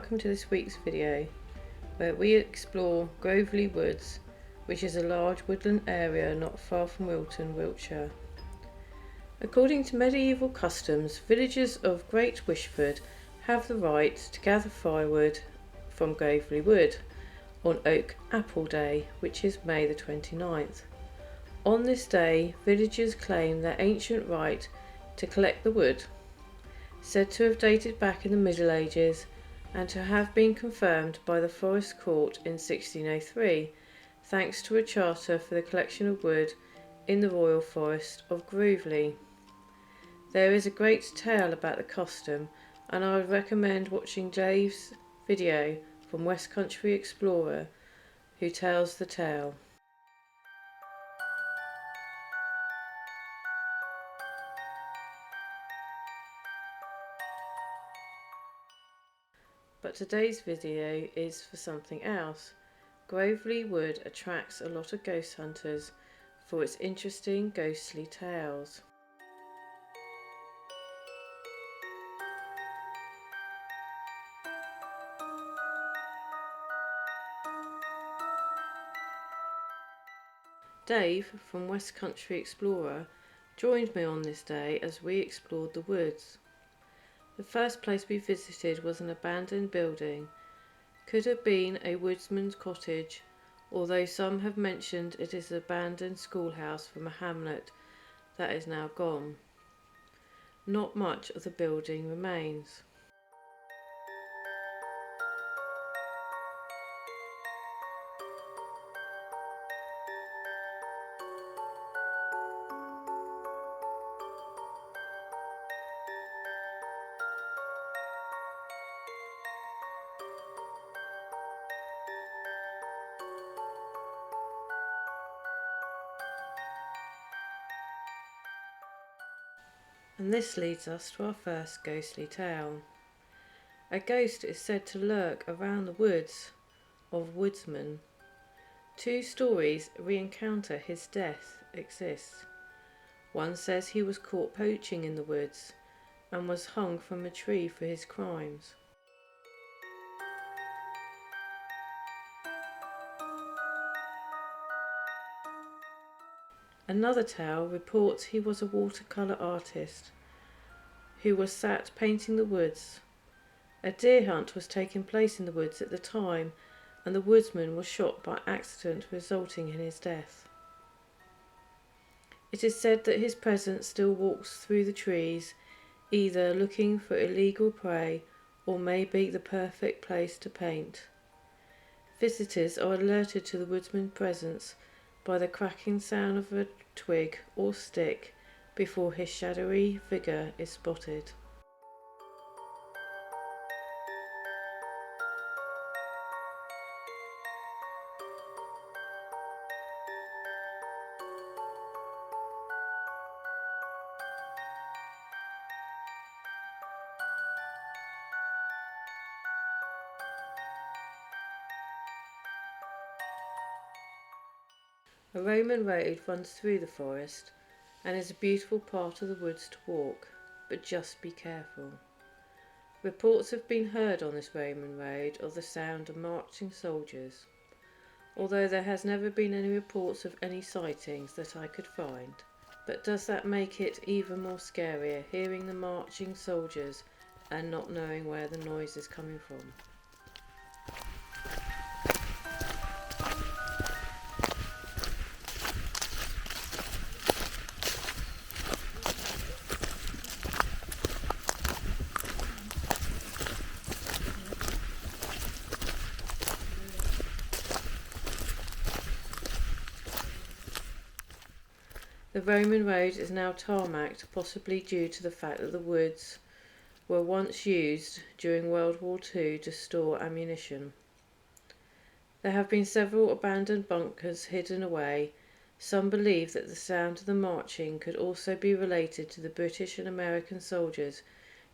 welcome to this week's video where we explore Groveley Woods, which is a large woodland area not far from Wilton, Wiltshire. According to medieval customs, villagers of Great Wishford have the right to gather firewood from Groveley Wood on Oak Apple Day, which is May the 29th. On this day, villagers claim their ancient right to collect the wood, said to have dated back in the Middle Ages and to have been confirmed by the Forest Court in 1603, thanks to a charter for the collection of wood in the Royal Forest of Groveley. There is a great tale about the custom, and I would recommend watching Dave's video from West Country Explorer, who tells the tale. But today's video is for something else. Groveley Wood attracts a lot of ghost hunters for its interesting ghostly tales. Dave from West Country Explorer joined me on this day as we explored the woods. The first place we visited was an abandoned building. Could have been a woodsman's cottage, although some have mentioned it is an abandoned schoolhouse from a hamlet that is now gone. Not much of the building remains. And this leads us to our first ghostly tale. A ghost is said to lurk around the woods of Woodsman. Two stories re-encounter his death exist. One says he was caught poaching in the woods and was hung from a tree for his crimes. Another tale reports he was a watercolour artist who was sat painting the woods. A deer hunt was taking place in the woods at the time, and the woodsman was shot by accident, resulting in his death. It is said that his presence still walks through the trees, either looking for illegal prey or maybe the perfect place to paint. Visitors are alerted to the woodsman's presence by the cracking sound of a twig or stick before his shadowy figure is spotted. A Roman road runs through the forest and is a beautiful part of the woods to walk, but just be careful. Reports have been heard on this Roman road of the sound of marching soldiers, although there has never been any reports of any sightings that I could find. But does that make it even more scarier, hearing the marching soldiers and not knowing where the noise is coming from? The Roman road is now tarmacked, possibly due to the fact that the woods were once used during World War II to store ammunition. There have been several abandoned bunkers hidden away. Some believe that the sound of the marching could also be related to the British and American soldiers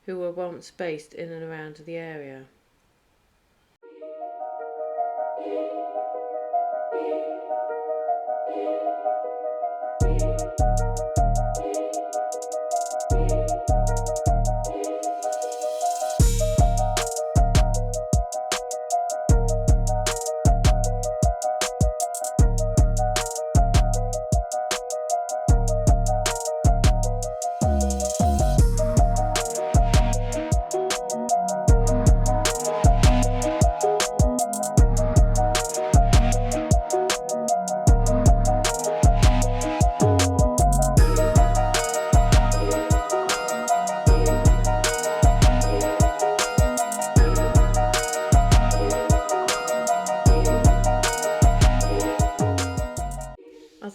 who were once based in and around the area.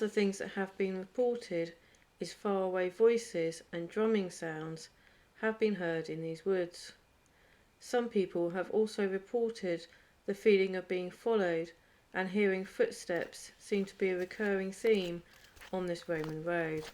other things that have been reported is faraway voices and drumming sounds have been heard in these woods. Some people have also reported the feeling of being followed, and hearing footsteps seem to be a recurring theme on this Roman road.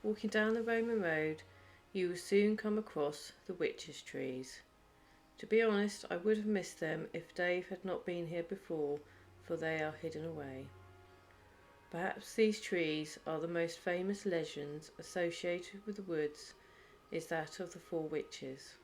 Walking down the Roman road, you will soon come across the witches' trees. To be honest, I would have missed them if Dave had not been here before, for they are hidden away. Perhaps these trees are the most famous legends associated with the woods is that of the 4 witches.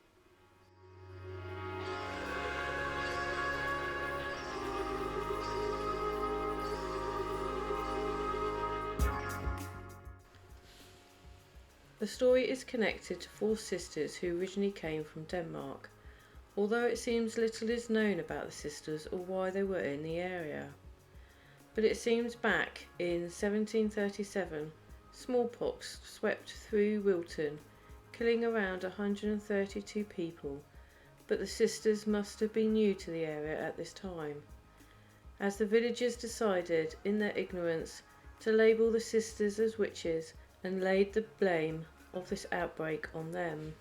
The story is connected to 4 sisters who originally came from Denmark, although it seems little is known about the sisters or why they were in the area. But it seems back in 1737, smallpox swept through Wilton, killing around 132 people, but the sisters must have been new to the area at this time, as the villagers decided, in their ignorance, to label the sisters as witches and laid the blame of this outbreak on them.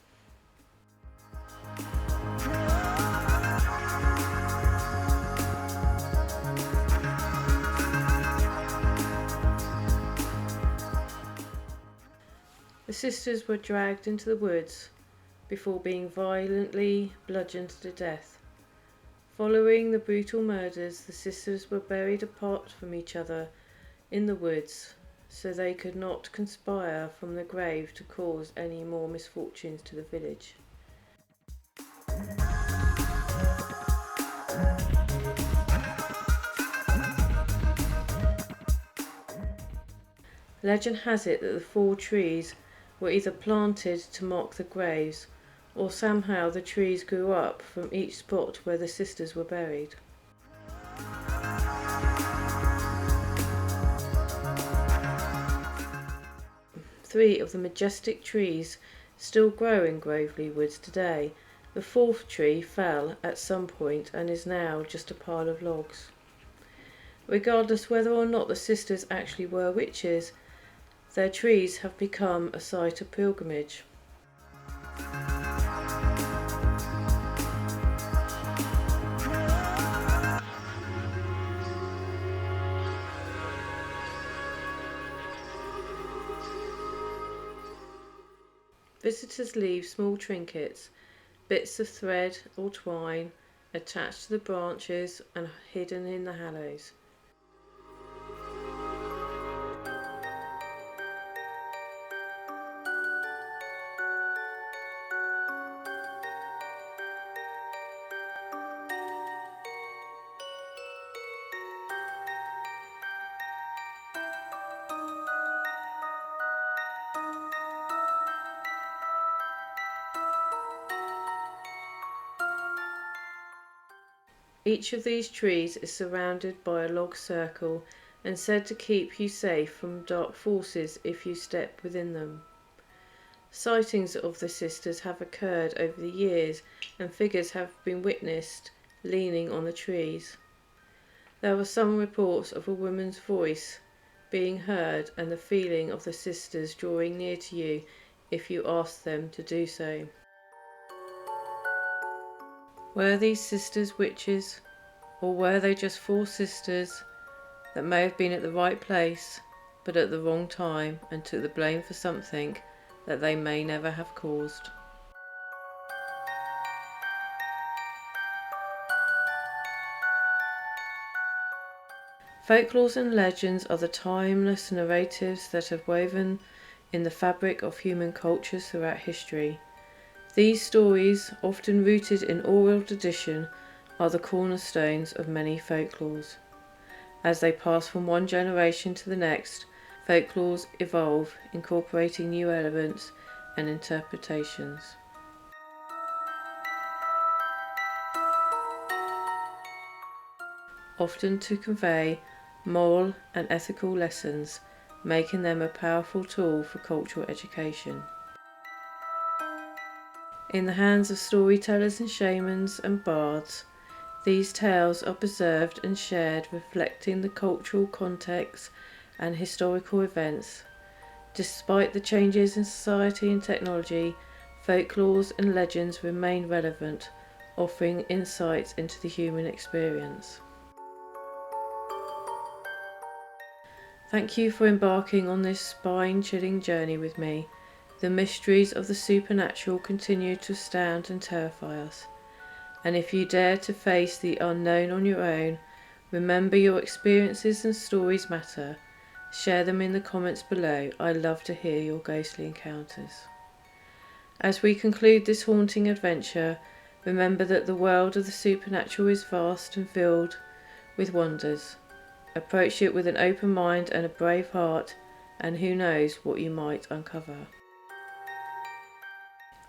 The sisters were dragged into the woods before being violently bludgeoned to death. Following the brutal murders, the sisters were buried apart from each other in the woods, so they could not conspire from the grave to cause any more misfortunes to the village. Legend has it that the 4 trees were either planted to mark the graves, or somehow the trees grew up from each spot where the sisters were buried. Three of the majestic trees still grow in Gravely Woods today. The 4th tree fell at some point and is now just a pile of logs. Regardless whether or not the sisters actually were witches, their trees have become a site of pilgrimage. Visitors leave small trinkets, bits of thread or twine attached to the branches and hidden in the hollows. Each of these trees is surrounded by a log circle and said to keep you safe from dark forces if you step within them. Sightings of the sisters have occurred over the years and figures have been witnessed leaning on the trees. There were some reports of a woman's voice being heard and the feeling of the sisters drawing near to you if you asked them to do so. Were these sisters witches, or were they just 4 sisters that may have been at the right place but at the wrong time and took the blame for something that they may never have caused? Folklores and legends are the timeless narratives that have woven in the fabric of human cultures throughout history. These stories, often rooted in oral tradition, are the cornerstones of many folklores. As they pass from one generation to the next, folklores evolve, incorporating new elements and interpretations. Often to convey moral and ethical lessons, making them a powerful tool for cultural education. In the hands of storytellers and shamans and bards, these tales are preserved and shared, reflecting the cultural context and historical events. Despite the changes in society and technology, folklores and legends remain relevant, offering insights into the human experience. Thank you for embarking on this spine-chilling journey with me. The mysteries of the supernatural continue to astound and terrify us. And if you dare to face the unknown on your own, remember your experiences and stories matter. Share them in the comments below. I love to hear your ghostly encounters. As we conclude this haunting adventure, remember that the world of the supernatural is vast and filled with wonders. Approach it with an open mind and a brave heart, and who knows what you might uncover.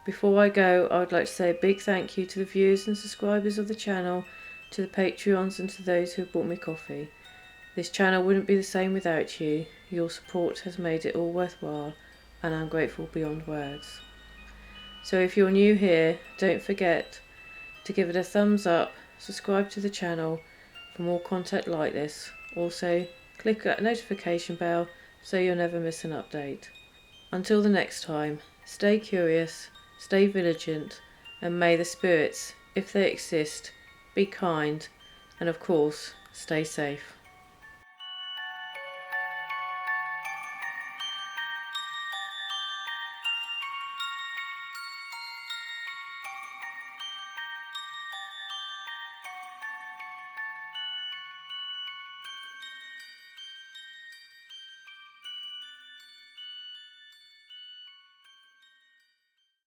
Before I go, I would like to say a big thank you to the viewers and subscribers of the channel, to the Patreons and to those who have bought me coffee. This channel wouldn't be the same without you. Your support has made it all worthwhile, and I'm grateful beyond words. So if you're new here, don't forget to give it a thumbs up, subscribe to the channel for more content like this. Also, click that notification bell so you'll never miss an update. Until the next time, stay curious, stay vigilant, and may the spirits, if they exist, be kind, and of course, stay safe.